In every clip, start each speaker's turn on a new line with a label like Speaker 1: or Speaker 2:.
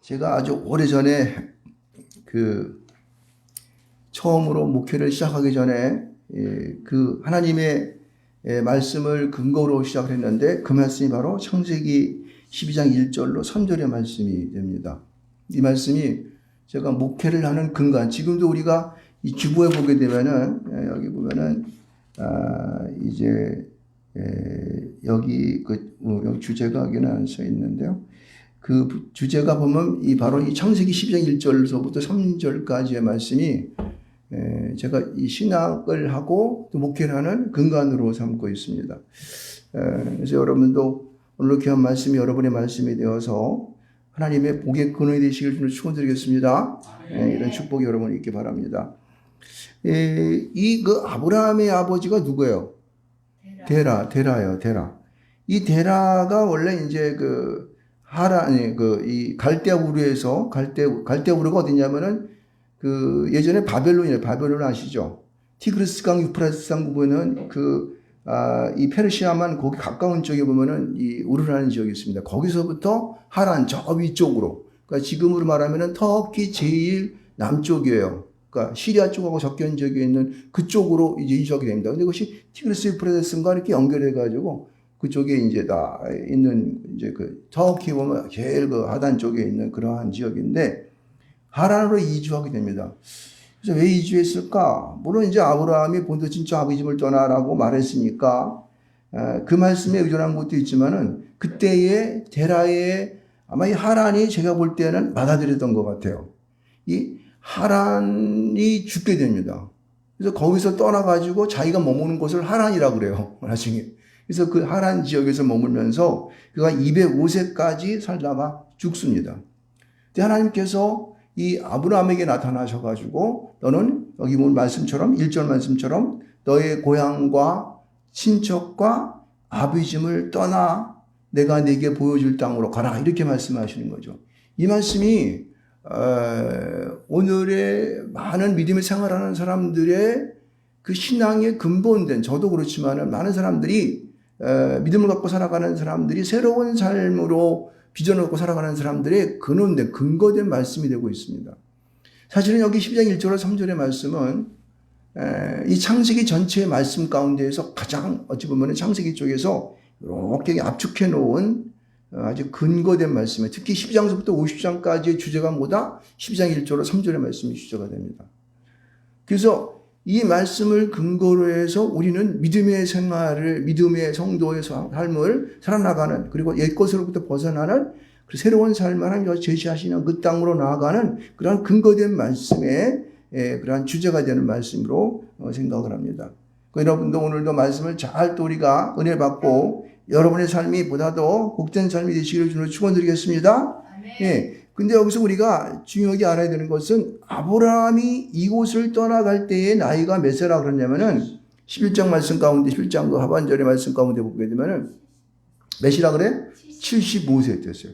Speaker 1: 제가 아주 오래전에 처음으로 목회를 시작하기 전에 그 하나님의 말씀을 근거로 시작을 했는데 그 말씀이 바로 창세기 12장 1절로 3절의 말씀이 됩니다. 이 말씀이 제가 목회를 하는 근간, 지금도 우리가 이 주보에 보게 되면은 여기 보면은 여기 여기 주제가 여기는 안 써 있는데요. 그 주제가 보면 바로 이 창세기 12장 1절서부터 3절까지의 말씀이 제가 이 신학을 하고 또 목회를 하는 근간으로 삼고 있습니다. 그래서 여러분도 오늘 귀한 말씀이 여러분의 말씀이 되어서 하나님의 복의 근원이 되시길 주는 축원드리겠습니다. 이런 축복이 여러분 있기 바랍니다. 아브라함의 아버지가 누구예요? 데라요. 이 데라가 원래 이제 이 갈대아 우르에서 갈대아 우르가 어디냐면은 예전에 바벨론 아시죠? 티그리스 강, 유프라테스 강 부분은 이 페르시아만 거기 가까운 쪽에 보면은 이 우르라는 지역이 있습니다. 거기서부터 하란 저 위쪽으로, 그러니까 지금으로 말하면은 터키 제일 남쪽이에요. 그러니까 시리아 쪽하고 접견 지역에 있는 그쪽으로 이제 이주하게 됩니다. 근데 그것이 티그리스 유프라테스과 이렇게 연결해가지고 그쪽에 이제 다 있는 이제 터키 보면 제일 하단 쪽에 있는 그러한 지역인데 하란으로 이주하게 됩니다. 그래서 왜 이주했을까? 물론 이제 아브라함이 본토 친척 아버지를 떠나라고 말했으니까 그 말씀에 의존한 것도 있지만은 그때의 데라의 아마 이 하란이 제가 볼 때는 받아들였던 것 같아요. 이 하란이 죽게 됩니다. 그래서 거기서 떠나가지고 자기가 머무는 곳을 하란이라고 그래요. 나중에. 그래서 그 하란 지역에서 머물면서 그가 205세까지 살다가 죽습니다. 근데 하나님께서 이 아브라함에게 나타나셔가지고 너는 여기 보면 말씀처럼 1절 말씀처럼 너의 고향과 친척과 아비짐을 떠나 내가 네게 보여줄 땅으로 가라 이렇게 말씀하시는 거죠. 이 말씀이 오늘의 많은 믿음의 생활하는 사람들의 그 신앙의 근본된, 저도 그렇지만 많은 사람들이 믿음을 갖고 살아가는 사람들이 새로운 삶으로 비전을 갖고 살아가는 사람들의 근원된, 근거된 말씀이 되고 있습니다. 사실은 여기 12장 1절과 3절의 말씀은 이 창세기 전체의 말씀 가운데에서 가장 어찌 보면 창세기 쪽에서 이렇게 압축해 놓은 아주 근거된 말씀이에요. 특히 12장서부터 50장까지의 주제가 뭐다? 12장 1절과 3절의 말씀이 주제가 됩니다. 그래서 이 말씀을 근거로 해서 우리는 믿음의 생활을, 믿음의 성도의 삶을 살아나가는, 그리고 옛것으로부터 벗어나는 새로운 삶을 하나님께서 제시하시는 그 땅으로 나아가는 그러한 근거된 말씀의 그러한 주제가 되는 말씀으로 생각을 합니다. 여러분도 오늘도 말씀을 잘 또 우리가 은혜 받고 여러분의 삶이 보다 더 복된 삶이 되시기를 주로 축원드리겠습니다. 예. 근데 여기서 우리가 중요하게 알아야 되는 것은 아브라함이 이곳을 떠나갈 때의 나이가 몇 세라고 그러냐면은 11장 말씀 가운데 11장 그 하반절의 말씀 가운데 보게 되면은 몇이라 그래? 75세 때였어요.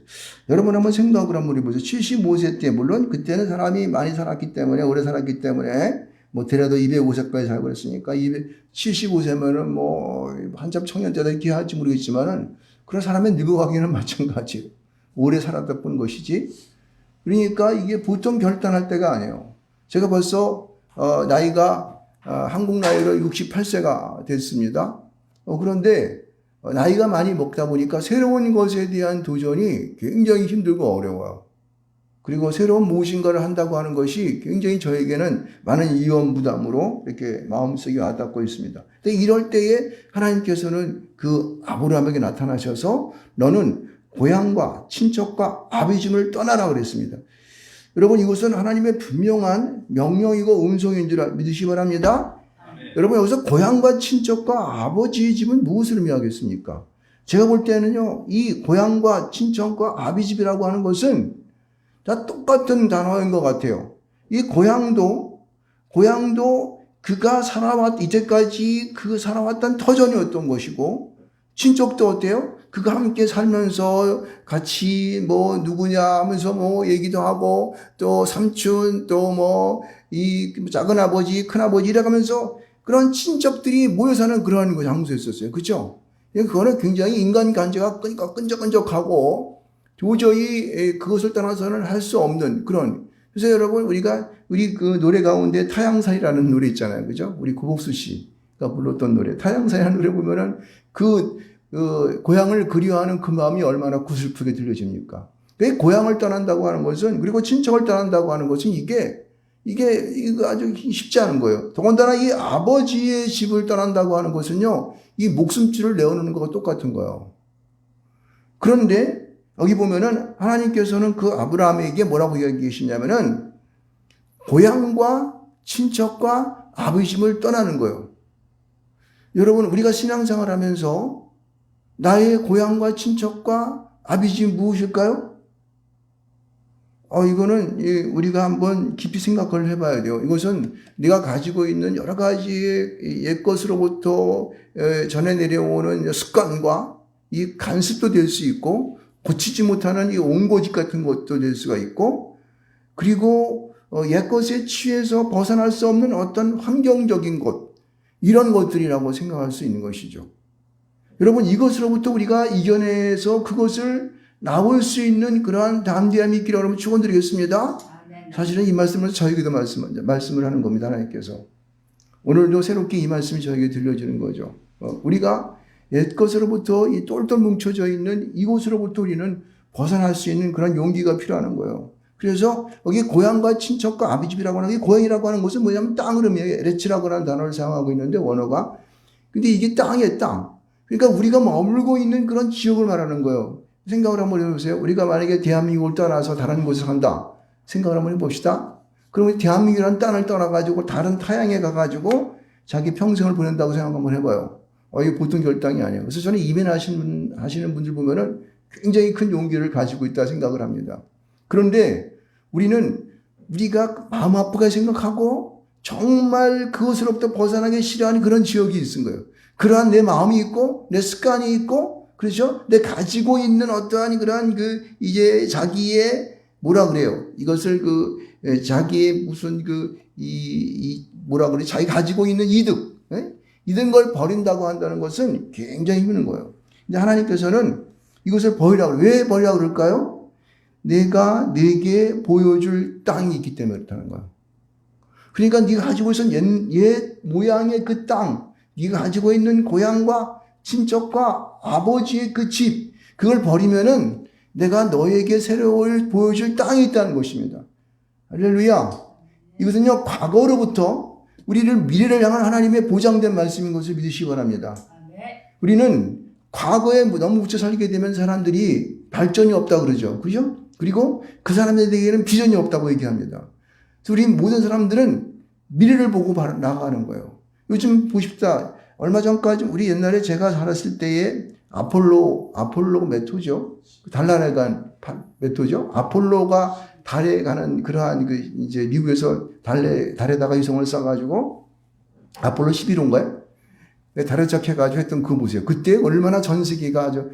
Speaker 1: 여러분 한번 생각을 한번 해보세요. 75세 때 물론 그때는 사람이 많이 살았기 때문에 오래 살았기 때문에 뭐 대략도 205세까지 살고 그랬으니까 75세면은 뭐 한참 청년 때다 이렇게 할지 모르겠지만은 그런 사람의 늙어가기는 마찬가지예요. 오래 살았다 뿐 것이지. 그러니까 이게 보통 결단할 때가 아니에요. 제가 벌써 나이가 한국 나이로 68세가 됐습니다. 그런데 나이가 많이 먹다 보니까 새로운 것에 대한 도전이 굉장히 힘들고 어려워요. 그리고 새로운 무엇인가를 한다고 하는 것이 굉장히 저에게는 많은 위험 부담으로 이렇게 마음속에 와닿고 있습니다. 근데 이럴 때에 하나님께서는 그 아브라함에게 나타나셔서 너는 고향과 친척과 아비짐을 떠나라 그랬습니다. 여러분 이것은 하나님의 분명한 명령이고 음성인 줄 믿으시기 바랍니다. 아멘. 여러분 여기서 고향과 친척과 아버지의 집은 무엇을 의미하겠습니까? 제가 볼 때는요, 이 고향과 친척과 아비집이라고 하는 것은 다 똑같은 단어인 것 같아요. 이 고향도 그가 이때까지 그 살아왔던 터전이었던 것이고, 친척도 어때요? 그가 함께 살면서 같이 뭐 누구냐 하면서 뭐 얘기도 하고 또 삼촌 또 이 작은 아버지 큰 아버지 이래가면서 그런 친척들이 모여 사는 그런 장소였었어요. 그렇죠? 그거는 굉장히 인간 관계가 끈적끈적하고 도저히 그것을 떠나서는 할 수 없는 그런. 그래서 여러분, 우리 그 노래 가운데 타향살이라는 노래 있잖아요. 그죠? 우리 고복수 씨가 불렀던 노래. 타향살이라는 노래 보면은 고향을 그리워하는 그 마음이 얼마나 구슬프게 들려집니까? 그 고향을 떠난다고 하는 것은, 그리고 친척을 떠난다고 하는 것은 이게 아주 쉽지 않은 거예요. 더군다나 이 아버지의 집을 떠난다고 하는 것은요, 이 목숨줄을 내어놓는 것과 똑같은 거예요. 그런데 여기 보면은 하나님께서는 그 아브라함에게 뭐라고 이야기하시냐면은 고향과 친척과 아버지 집을 떠나는 거예요. 여러분, 우리가 신앙생활 하면서 나의 고향과 친척과 아버지 집 무엇일까요? 이거는 우리가 한번 깊이 생각을 해봐야 돼요. 이것은 네가 가지고 있는 여러 가지의 옛것으로부터 전해 내려오는 습관과 이 간습도 될 수 있고, 고치지 못하는 이 옹고집 같은 것도 될 수가 있고, 그리고 옛것에 취해서 벗어날 수 없는 어떤 환경적인 것, 이런 것들이라고 생각할 수 있는 것이죠. 여러분, 이것으로부터 우리가 이겨내서 그것을 나올 수 있는 그러한 담대함이 있기를 여러분 축원드리겠습니다. 사실은 이 말씀을 저에게도 말씀을 하는 겁니다. 하나님께서 오늘도 새롭게 이 말씀이 저에게 들려지는 거죠. 우리가 옛것으로부터 이 똘똘 뭉쳐져 있는 이곳으로부터 우리는 벗어날 수 있는 그런 용기가 필요한 거예요. 그래서 여기 고향과 친척과 아비집이라고 하는 게, 고향이라고 하는 것은 뭐냐면 땅을 의미해요. 에레츠라고 하는 단어를 사용하고 있는데, 원어가. 근데 이게 땅이에요, 땅. 그러니까 우리가 머물고 있는 그런 지역을 말하는 거예요. 생각을 한번 해보세요. 우리가 만약에 대한민국을 떠나서 다른 곳에 산다. 생각을 한번 해봅시다. 그러면 대한민국이라는 땅을 떠나가지고 다른 타양에 가가지고 자기 평생을 보낸다고 생각 한번 해봐요. 이게 보통 결단이 아니에요. 그래서 저는 이민하시는 분들 보면은 굉장히 큰 용기를 가지고 있다 생각을 합니다. 그런데 우리가 마음 아프게 생각하고 정말 그것으로부터 벗어나기 싫어하는 그런 지역이 있은 거예요. 그러한 내 마음이 있고, 내 습관이 있고, 그렇죠? 내 가지고 있는 어떠한 그러한 이제 자기의 뭐라 그래요? 이것을 자기의 무슨 뭐라 그래? 자기 가지고 있는 이득, 이런 걸 버린다고 한다는 것은 굉장히 힘든 거예요. 근데 하나님께서는 이것을 버리라고, 왜 버리라고 그럴까요? 내가 네게 보여줄 땅이 있기 때문에 그렇다는 거예요. 그러니까 네가 가지고 있는 옛 모양의 그 땅, 네가 가지고 있는 고향과 친척과 아버지의 그 집, 그걸 버리면은 내가 너에게 새로운 보여줄 땅이 있다는 것입니다. 할렐루야. 이것은요, 과거로부터 우리를 미래를 향한 하나님의 보장된 말씀인 것을 믿으시기 바랍니다. 우리는 과거에 너무 묻혀 살게 되면 사람들이 발전이 없다 그러죠. 그죠? 그리고 그 사람들에게는 비전이 없다고 얘기합니다. 그래서 우리 모든 사람들은 미래를 보고 나아가는 거예요. 요즘 보십시다. 얼마 전까지 우리 옛날에 제가 살았을 때에 아폴로 메토죠. 달날에 간 메토죠. 아폴로가 달에 가는 그러한 이제 미국에서 달에다가 위성을 쏴가지고 아폴로 11호인가요? 달에 착해가지고 했던 그 모습이에요. 그때 얼마나 전 세계가 아주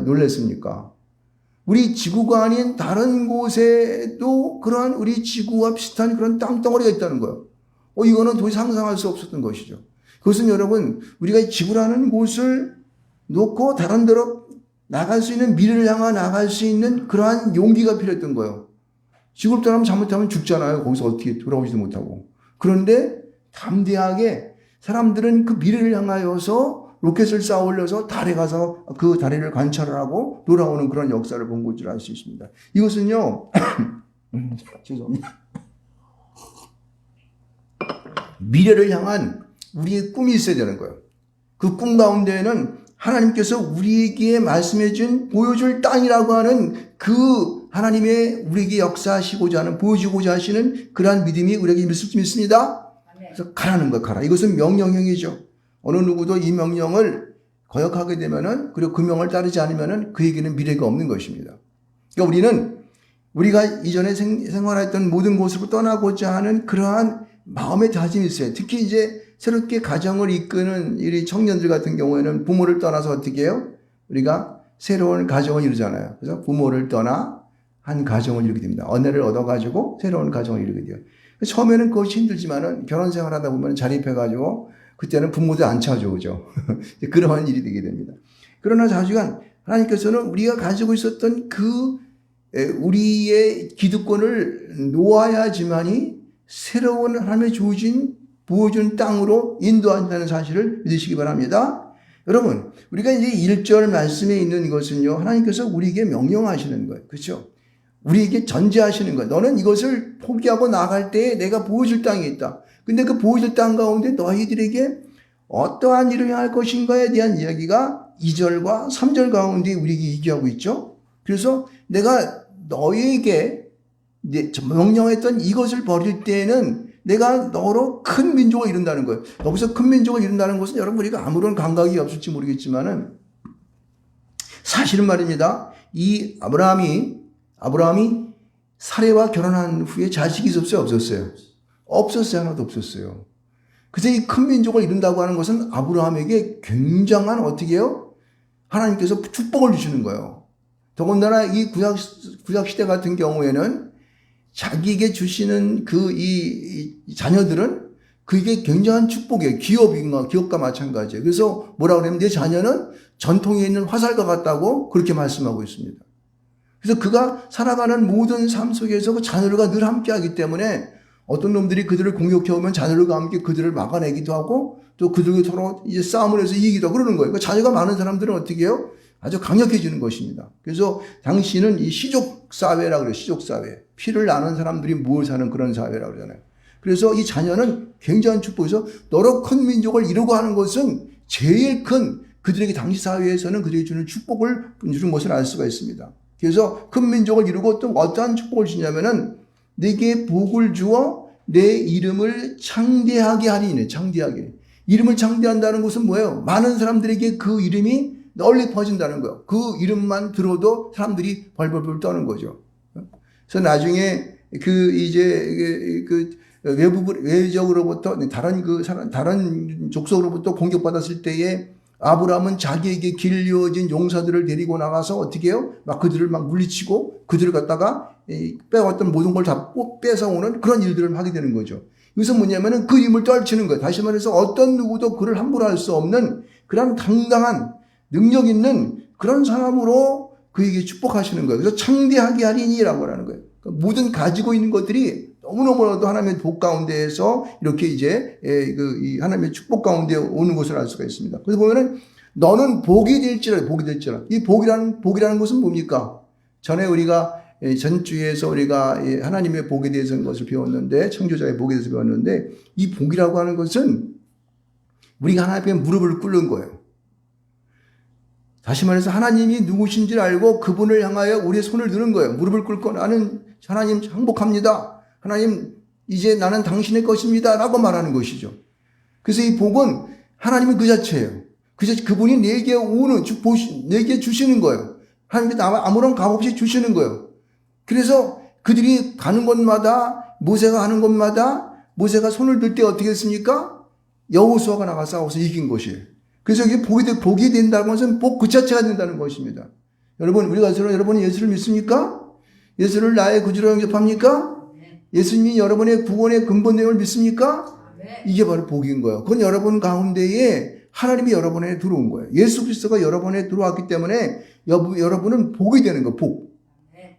Speaker 1: 놀랐습니까? 우리 지구가 아닌 다른 곳에도 그러한 우리 지구와 비슷한 그런 땅덩어리가 있다는 거예요. 이거는 도저히 상상할 수 없었던 것이죠. 그것은 여러분, 우리가 지구라는 곳을 놓고 다른 데로 나갈 수 있는, 미래를 향해 나갈 수 있는 그러한 용기가 필요했던 거예요. 지구를 떠나면 잘못하면 죽잖아요. 거기서 어떻게 돌아오지도 못하고. 그런데 담대하게 사람들은 그 미래를 향하여서 로켓을 쌓아 올려서 달에 가서 그 다리를 관찰을 하고 돌아오는 그런 역사를 본 것을 알 수 있습니다. 이것은요, 죄송합니다. 미래를 향한 우리의 꿈이 있어야 되는 거예요. 그 꿈 가운데에는 하나님께서 우리에게 말씀해준 보여줄 땅이라고 하는 그 하나님의 우리에게 역사하시고자 하는, 보여주고자 하시는 그러한 믿음이 우리에게 믿습니다. 그래서 가라는 거예요. 가라. 이것은 명령형이죠. 어느 누구도 이 명령을 거역하게 되면은, 그리고 그 명을 따르지 않으면은 그에게는 미래가 없는 것입니다. 그러니까 우리가 이전에 생활했던 모든 곳으로 떠나고자 하는 그러한 마음의 다짐이 있어요. 특히 이제 새롭게 가정을 이끄는 이 청년들 같은 경우에는 부모를 떠나서 어떻게 해요? 우리가 새로운 가정을 이루잖아요. 그래서 부모를 떠나 한 가정을 이루게 됩니다. 언어를 얻어가지고 새로운 가정을 이루게 돼요. 처음에는 그것이 힘들지만은 결혼 생활하다 보면 자립해가지고 그때는 부모도 안 찾아줘, 그죠? 그러한 일이 되게 됩니다. 그러나 자주간 하나님께서는 우리가 가지고 있었던 그 우리의 기득권을 놓아야지만이 새로운 하나님의 주어진 부어준 땅으로 인도한다는 사실을 믿으시기 바랍니다. 여러분, 우리가 이제 1절 말씀에 있는 것은요, 하나님께서 우리에게 명령하시는 거예요. 그렇죠? 우리에게 전제하시는 거예요. 너는 이것을 포기하고 나갈 때에 내가 보여줄 땅이 있다. 근데 그 보여줄 땅 가운데 너희들에게 어떠한 일을 행할 것인가에 대한 이야기가 2절과 3절 가운데 우리에게 얘기하고 있죠. 그래서 내가 너희에게 명령했던 이것을 버릴 때에는 내가 너로 큰 민족을 이룬다는 거예요. 여기서 큰 민족을 이룬다는 것은 여러분 우리가 아무런 감각이 없을지 모르겠지만은 사실은 말입니다. 이 아브라함이 사레와 결혼한 후에 자식이 있었어요? 없었어요? 없었어요. 하나도 없었어요. 그래서 이 큰 민족을 이룬다고 하는 것은 아브라함에게 굉장한 어떻게 해요? 하나님께서 축복을 주시는 거예요. 더군다나 이 구약시대 같은 경우에는 자기에게 주시는 이 자녀들은 그게 굉장한 축복이에요. 기업과 마찬가지예요. 그래서 뭐라 그러냐면 내 자녀는 전통에 있는 화살과 같다고 그렇게 말씀하고 있습니다. 그래서 그가 살아가는 모든 삶 속에서 그 자녀들과 늘 함께 하기 때문에 어떤 놈들이 그들을 공격해오면 자녀들과 함께 그들을 막아내기도 하고 또 그들과 서로 이제 싸움을 해서 이기기도 하고 그러는 거예요. 그러니까 자녀가 많은 사람들은 어떻게 해요? 아주 강력해지는 것입니다. 그래서 당시는 이 시족사회라고 그래요. 시족사회. 피를 나눈 사람들이 모여 사는 그런 사회라고 그러잖아요. 그래서 이 자녀는 굉장한 축복에서 너로 큰 민족을 이루고 하는 것은 제일 큰 그들에게 당시 사회에서는 그들에게 주는 축복을 주는 것을 알 수가 있습니다. 그래서 큰 민족을 이루고 또 어떠한 축복을 주냐면은 내게 복을 주어 내 이름을 창대하게 하리니 창대하게. 이름을 창대한다는 것은 뭐예요? 많은 사람들에게 그 이름이 널리 퍼진다는 거예요. 그 이름만 들어도 사람들이 벌벌벌 떠는 거죠. 그래서 나중에 외적으로부터 다른 족속으로부터 공격받았을 때에 아브라함은 자기에게 길려진 용사들을 데리고 나가서 어떻게 해요? 막 그들을 막 물리치고 그들을 갖다가 빼왔던 모든 걸 다 뺏어오는 그런 일들을 하게 되는 거죠. 여기서 뭐냐면은 그 힘을 떨치는 거예요. 다시 말해서 어떤 누구도 그를 함부로 할 수 없는 그런 당당한 능력 있는 그런 사람으로 그에게 축복하시는 거예요. 그래서 창대하게 하리니라고 하는 거예요. 그러니까 모든 가지고 있는 것들이 너무너무나도 하나님의 복 가운데에서 이렇게 이제 이 하나님의 축복 가운데 오는 것을 알 수가 있습니다. 그래서 보면은 너는 복이 될지라. 이 복이라는 것은 뭡니까? 전에 우리가 전주에서 우리가 하나님의 복에 대해서 것을 배웠는데 창조자의 복에 대해서 배웠는데 이 복이라고 하는 것은 우리가 하나님 앞에 무릎을 꿇는 거예요. 다시 말해서 하나님이 누구신지를 알고 그분을 향하여 우리의 손을 드는 거예요. 무릎을 꿇고 나는 하나님 행복합니다. 하나님 이제 나는 당신의 것입니다. 라고 말하는 것이죠. 그래서 이 복은 하나님은 그 자체예요. 그분이 내게 내게 주시는 거예요. 하나님께 아무런 값 없이 주시는 거예요. 그래서 그들이 가는 곳마다 모세가 가는 곳마다 모세가 손을 들 때 어떻게 했습니까? 여호수아가 나가 싸워서 이긴 것이에요. 그래서 이게 복이 된다는 것은 복 그 자체가 된다는 것입니다. 여러분, 여러분이 예수를 믿습니까? 예수를 나의 구주로 영접합니까? 예수님이 여러분의 구원의 근본 내용을 믿습니까? 이게 바로 복인 거예요. 그건 여러분 가운데에 하나님이 여러분에 들어온 거예요. 예수 그리스도가 여러분에 들어왔기 때문에 여러분은 복이 되는 거예요. 복.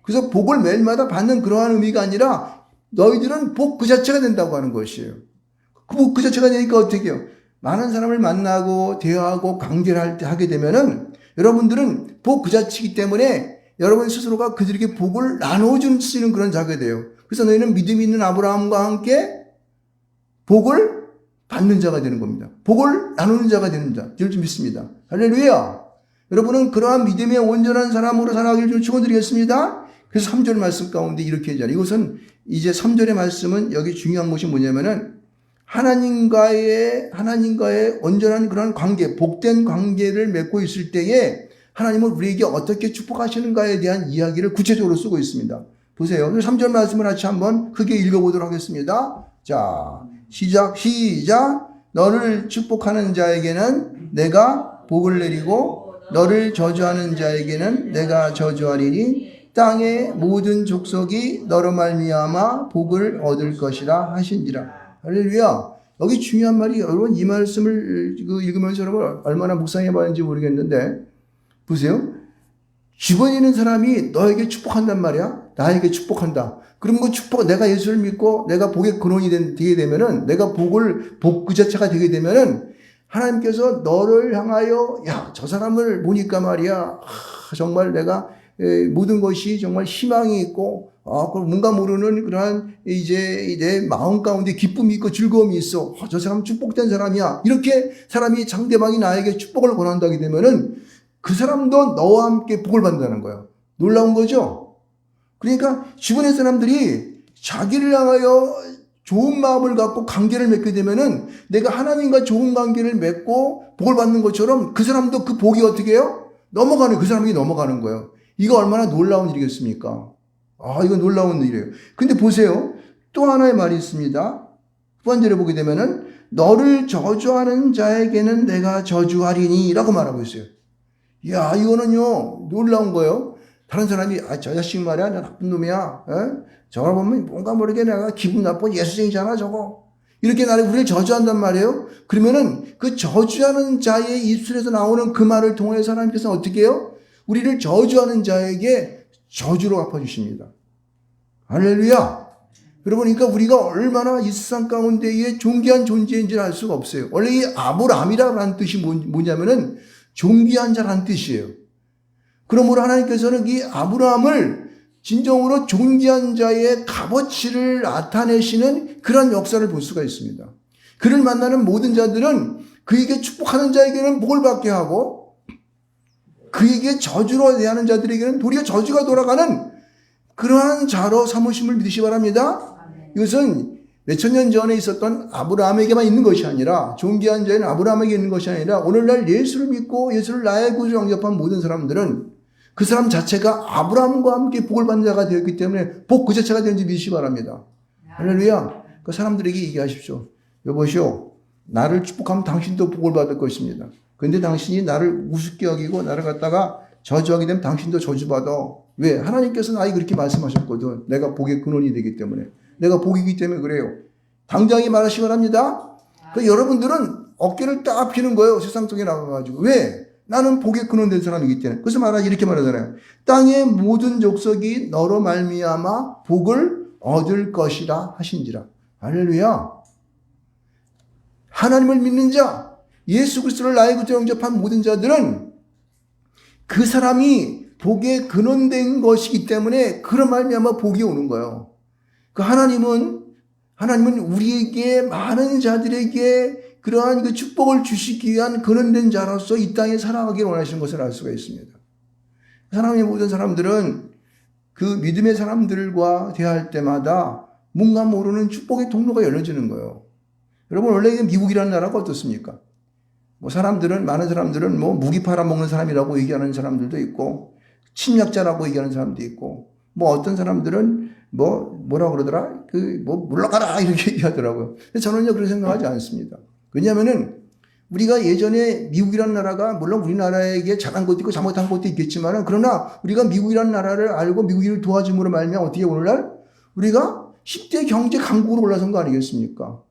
Speaker 1: 그래서 복을 매일마다 받는 그러한 의미가 아니라 너희들은 복 그 자체가 된다고 하는 것이에요. 그 복 그 자체가 되니까 어떻게 해요? 많은 사람을 만나고 대화하고 관계를 하게 되면은 여러분들은 복 그 자체이기 때문에 여러분 스스로가 그들에게 복을 나눠줄 수 있는 그런 자가 돼요. 그래서 너희는 믿음이 있는 아브라함과 함께 복을 받는 자가 되는 겁니다. 복을 나누는 자가 되는 자. 저를 좀 믿습니다. 할렐루야. 여러분은 그러한 믿음의 온전한 사람으로 살아가기를 좀 축원드리겠습니다. 그래서 3절 말씀 가운데 이렇게 하잖아요. 이것은 이제 3절의 말씀은 여기 중요한 것이 뭐냐면은 하나님과의 온전한 그런 관계, 복된 관계를 맺고 있을 때에 하나님은 우리에게 어떻게 축복하시는가에 대한 이야기를 구체적으로 쓰고 있습니다. 보세요. 3절 말씀을 같이 한번 크게 읽어보도록 하겠습니다. 자, 시작. 너를 축복하는 자에게는 내가 복을 내리고 너를 저주하는 자에게는 내가 저주하리니 땅의 모든 족속이 너로 말미암아 복을 얻을 것이라 하신지라. 할렐루야. 여기 중요한 말이 여러분 이 말씀을 읽으면서 여러분 얼마나 묵상해 봤는지 모르겠는데 보세요. 주변에 있는 사람이 너에게 축복한단 말이야. 나에게 축복한다. 그럼 그 축복, 내가 예수를 믿고 내가 복의 근원이 되게 되면은, 내가 복 그 자체가 되게 되면은, 하나님께서 너를 향하여, 야, 저 사람을 보니까 말이야, 정말 내가 모든 것이 정말 희망이 있고, 뭔가 모르는 그러한 이제 내 마음 가운데 기쁨이 있고 즐거움이 있어. 저 사람 축복된 사람이야. 이렇게 사람이 상대방이 나에게 축복을 권한다게 되면은 그 사람도 너와 함께 복을 받는다는 거예요. 놀라운 거죠? 그러니까 주변의 사람들이 자기를 향하여 좋은 마음을 갖고 관계를 맺게 되면은 내가 하나님과 좋은 관계를 맺고 복을 받는 것처럼 그 사람도 그 복이 어떻게 해요? 그 사람이 넘어가는 거예요. 이거 얼마나 놀라운 일이겠습니까? 이건 놀라운 일이에요. 근데 보세요. 또 하나의 말이 있습니다. 후반절에 보게 되면은 너를 저주하는 자에게는 내가 저주하리니 라고 말하고 있어요. 이야, 이거는요, 놀라운 거예요. 다른 사람이, 저 자식 말이야, 저 나쁜 놈이야. 저걸 보면 뭔가 모르게 내가 기분 나쁜 예수쟁이잖아, 저거. 이렇게 우리를 저주한단 말이에요. 그러면은 그 저주하는 자의 입술에서 나오는 그 말을 통해서 하나님께서는 어떻게 해요? 우리를 저주하는 자에게 저주로 갚아주십니다. 할렐루야. 여러분, 그러니까 우리가 얼마나 이 세상 가운데에 존귀한 존재인지를 알 수가 없어요. 원래 이 아브라함이라는 뜻이 뭐냐면은 존귀한 자라는 뜻이에요. 그러므로 하나님께서는 이 아브라함을 진정으로 존귀한 자의 값어치를 나타내시는 그런 역사를 볼 수가 있습니다. 그를 만나는 모든 자들은 그에게 축복하는 자에게는 복을 받게 하고 그에게 저주로 대하는 자들에게는 도리어 저주가 돌아가는 그러한 자로 삼으심을 믿으시기 바랍니다. 이것은 몇천 년 전에 있었던 아브라함에게만 있는 것이 아니라, 존귀한 자는 아브라함에게 있는 것이 아니라 오늘날 예수를 믿고 예수를 나의 구주로 영접한 모든 사람들은 그 사람 자체가 아브라함과 함께 복을 받는 자가 되었기 때문에 복 그 자체가 되는지 믿으시기 바랍니다. 할렐루야. 그 사람들에게 얘기하십시오. 여보시오, 나를 축복하면 당신도 복을 받을 것입니다. 그런데 당신이 나를 우습게 여기고 나를 갖다가 저주하게 되면 당신도 저주받아. 왜? 하나님께서 나에게 그렇게 말씀하셨거든. 내가 복의 근원이 되기 때문에. 내가 복이기 때문에 그래요. 당장에 말하시기 바랍니다. 여러분들은 어깨를 딱 펴는 거예요. 세상 속에 나가가지고. 왜? 나는 복의 근원 된 사람이기 때문에. 그래서 이렇게 말하잖아요. 땅의 모든 족속이 너로 말미암아 복을 얻을 것이라 하신지라. 할렐루야. 하나님을 믿는 자, 예수 그리스도를 나의 구주로 영접한 모든 자들은 그 사람이 복의 근원된 것이기 때문에 그런 말미암아 복이 오는 거예요. 그 하나님은 우리에게 많은 자들에게 그러한 그 축복을 주시기 위한 근원된 자로서 이 땅에 살아가기를 원하시는 것을 알 수가 있습니다. 사랑의 모든 사람들은 그 믿음의 사람들과 대할 때마다 뭔가 모르는 축복의 통로가 열려지는 거예요. 여러분, 원래 미국이라는 나라가 어떻습니까? 많은 사람들은 무기 팔아먹는 사람이라고 얘기하는 사람들도 있고, 침략자라고 얘기하는 사람도 있고, 어떤 사람들은 뭐라 그러더라? 물러가라! 이렇게 얘기하더라고요. 저는요, 그런 생각하지 않습니다. 왜냐하면은, 우리가 예전에 미국이라는 나라가, 물론 우리나라에게 잘한 것도 있고 잘못한 것도 있겠지만, 그러나 우리가 미국이라는 나라를 알고 미국인을 도와줌으로 말미암아 어떻게 오늘날 우리가 10대 경제 강국으로 올라선 거 아니겠습니까?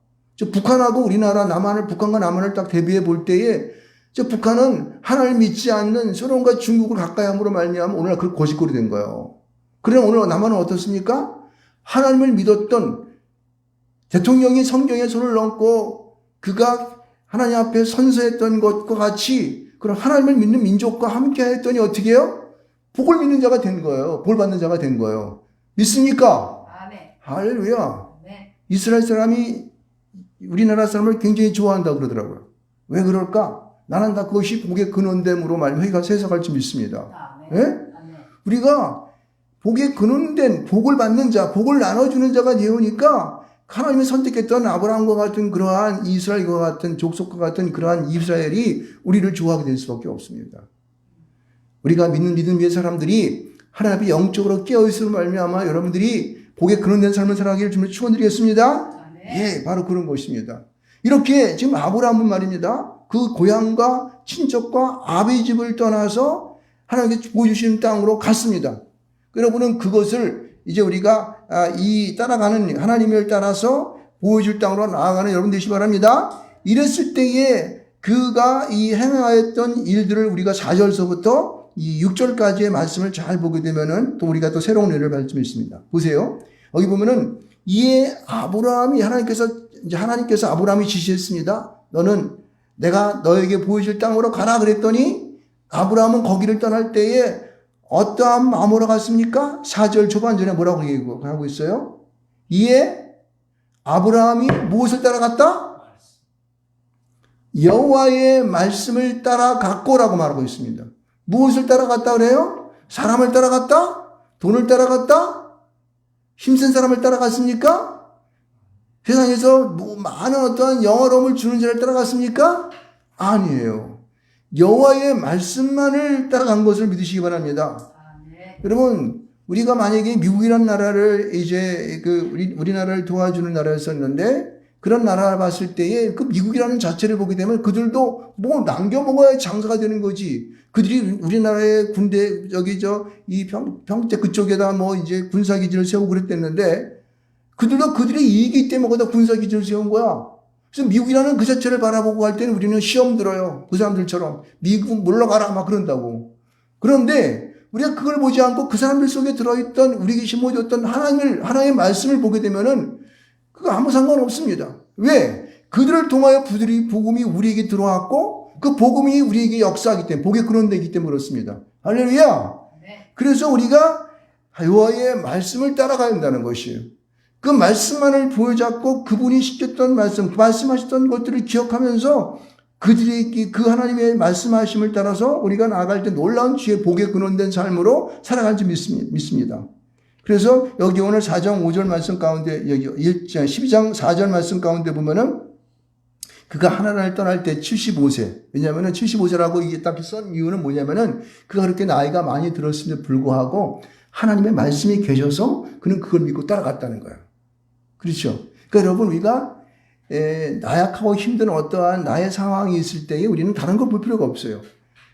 Speaker 1: 북한하고 북한과 남한을 딱 대비해 볼 때에, 북한은 하나님을 믿지 않는 소련과 중국을 가까이 함으로 말미암아 오늘날 그 거짓골이 된 거예요. 그러나 오늘 남한은 어떻습니까? 하나님을 믿었던 대통령이 성경에 손을 얹고 그가 하나님 앞에 선서했던 것과 같이 그런 하나님을 믿는 민족과 함께 했더니 어떻게 해요? 복을 믿는 자가 된 거예요. 복 받는 자가 된 거예요. 믿습니까? 아멘. 할렐루야. 네. 이스라엘 사람이 우리나라 사람을 굉장히 좋아한다고 그러더라고요. 왜 그럴까? 나는 다 그것이 복의 근원됨으로 말미암아 해석할 줄 믿습니다. 예? 우리가 복의 근원된 복을 받는 자, 복을 나눠주는 자가 되오니까 하나님이 선택했던 아브라함과 같은 그러한 이스라엘과 같은 족속과 같은 그러한 이스라엘이 우리를 좋아하게 될 수밖에 없습니다. 우리가 믿는 믿음의 사람들이 하나님 앞에 영적으로 깨어있음을 말미암아 여러분들이 복의 근원된 삶을 살아가기를 주님을 축원드리겠습니다. 예, 바로 그런 것입니다. 이렇게 지금 아브라함은 말입니다. 그 고향과 친척과 아버지 집을 떠나서 하나님께 보여주신 땅으로 갔습니다. 여러분은 그것을 이제 우리가 따라가는 하나님을 따라서 보여줄 땅으로 나아가는 여러분 되시기 바랍니다. 이랬을 때에 그가 이 행하였던 일들을 우리가 4절서부터 이 6절까지의 말씀을 잘 보게 되면은 또 우리가 또 새로운 은혜를 받을 수 있습니다. 보세요. 여기 보면은 이에 아브라함이 하나님께서 아브라함이 지시했습니다. 너는 내가 너에게 보여줄 땅으로 가라 그랬더니 아브라함은 거기를 떠날 때에 어떠한 마음으로 갔습니까? 4절 초반전에 뭐라고 얘기하고 있어요? 이에 아브라함이 무엇을 따라갔다? 여호와의 말씀을 따라갔고라고 말하고 있습니다. 무엇을 따라갔다 그래요? 사람을 따라갔다? 돈을 따라갔다? 힘센 사람을 따라갔습니까? 세상에서 많은 어떠한 영화로움을 주는 자를 따라갔습니까? 아니에요. 여호와의 말씀만을 따라간 것을 믿으시기 바랍니다. 여러분, 우리가 만약에 미국이라는 나라를 이제 우리나라를 도와주는 나라였었는데 그런 나라를 봤을 때에 그 미국이라는 자체를 보게 되면 그들도 뭐 남겨 먹어야 장사가 되는 거지. 그들이 우리나라의 군대 이 평택 그쪽에다 뭐 이제 군사기지를 세우고 그랬댔는데 그들도 그들의 이익이 때문에 거기다 군사기지를 세운 거야. 그래서 미국이라는 그 자체를 바라보고 할 때는 우리는 시험 들어요. 그 사람들처럼 미국 물러가라 막 그런다고. 그런데 우리가 그걸 보지 않고 그 사람들 속에 들어있던 우리에게 심어졌던 하나님의 말씀을 보게 되면은 그거 아무 상관없습니다. 왜? 그들을 통하여 복음이 우리에게 들어왔고 그 복음이 우리에게 역사하기 때문에 복의 근원되기 때문에 그렇습니다. 할렐루야. 그래서 우리가 여호와의 말씀을 따라가야 한다는 것이에요. 그 말씀만을 보여잡고 그분이 시켰던 말씀하셨던 것들을 기억하면서 그들이 그 하나님의 말씀하심을 따라서 우리가 나아갈 때 놀라운 지혜 복의 근원된 삶으로 살아갈지 믿습니다. 그래서 여기 오늘 4장 5절 말씀 가운데 여기 12장 4절 말씀 가운데 보면은 그가 하나님을 떠날 때 75세. 왜냐하면은 75세라고 이게 딱 쓴 이유는 뭐냐면은 그가 그렇게 나이가 많이 들었음에도 불구하고 하나님의 말씀이 계셔서 그는 그걸 믿고 따라갔다는 거예요. 그렇죠? 그러니까 여러분 우리가 나약하고 힘든 어떠한 나의 상황이 있을 때에 우리는 다른 걸 볼 필요가 없어요.